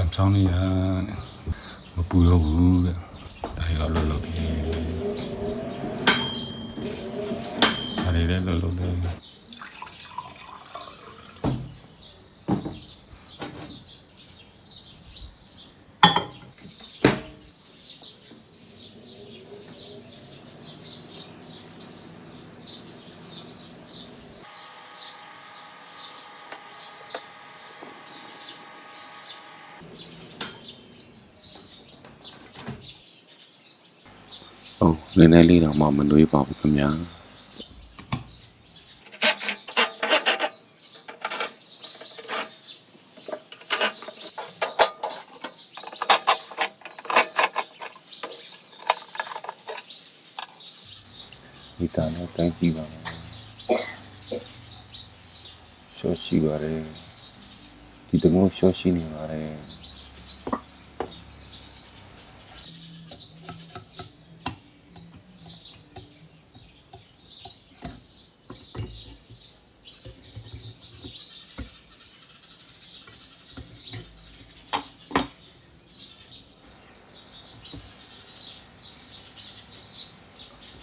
မ်ချောင်းလေးကမပူတော့ဘူးတဲ့ဒါရောလှုပ်လှုပ်တယ်ဒါတွေလည်းလှုပ်လှုပ်တယ်နည်းနည်းလေးတော့မှမနှွေးပါဘူးခင်ဗျာဒီတန်းနဲ့တိုင်းကြည့်ပါမယ်ရှော့ရှိပါတယ်ဒီတမိုးရှော့ရှိနေပါတယ်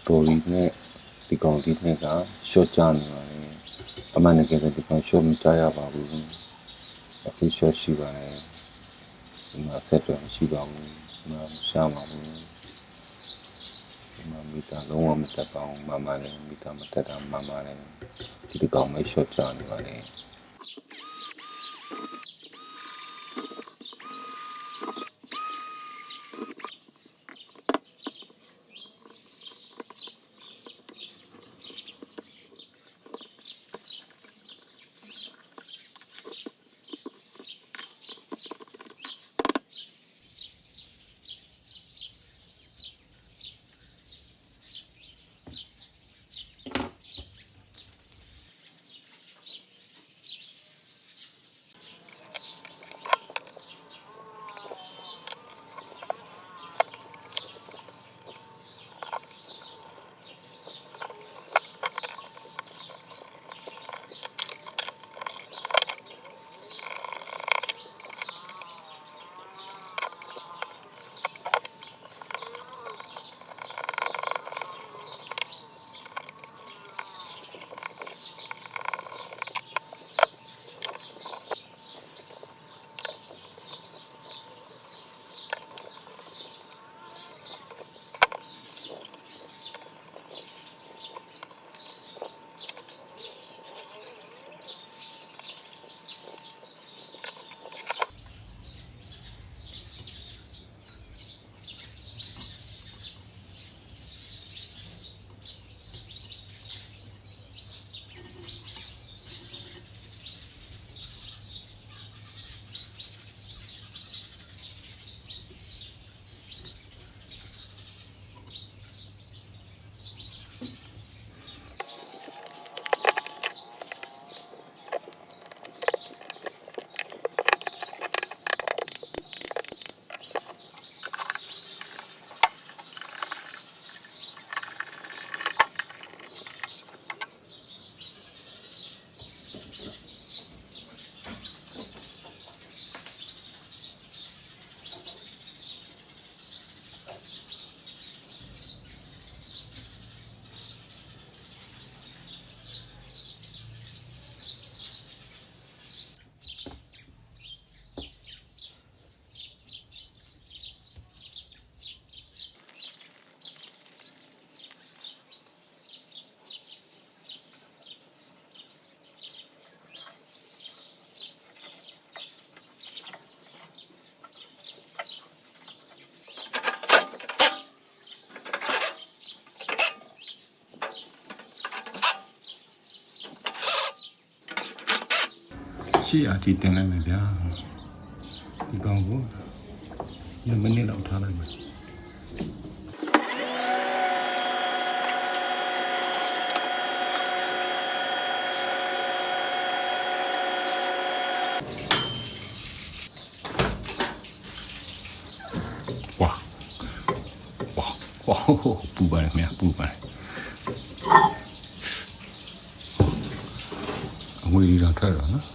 တော်ရီနဲ့ဒီကောင်ဒီနဲ့ကရှော့ချနေပါလေအမှန်တကယ်တော့ဒီကောင်ရှော့မချရပါဘူးအခုရှော့ရှိပါတယ်ဒီမှာဆက်တော့မရှိပါဘူးဒီမှာရှားပါဘူးဒီမှာမီတာလုံးဝမတက်ပါဘူးမှန်ပါတယ်မီတာမတက်တာမှန်ပါတယ်ဒီကောင်မရှော့ချနေပါလေရှေ့အတီးတင်လိုက်မယ်ဗျာဒီကောင်ကို2မိနစ်လောက်ထားလိုက်မယ်ဝါပူပါတယ်ခင်ဗျာပူပါတယ်အငွေလေးတော့ထွက်တော့နော်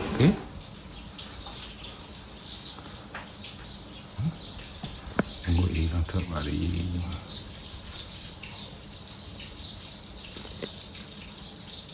โอเค ထွက်ပါလေ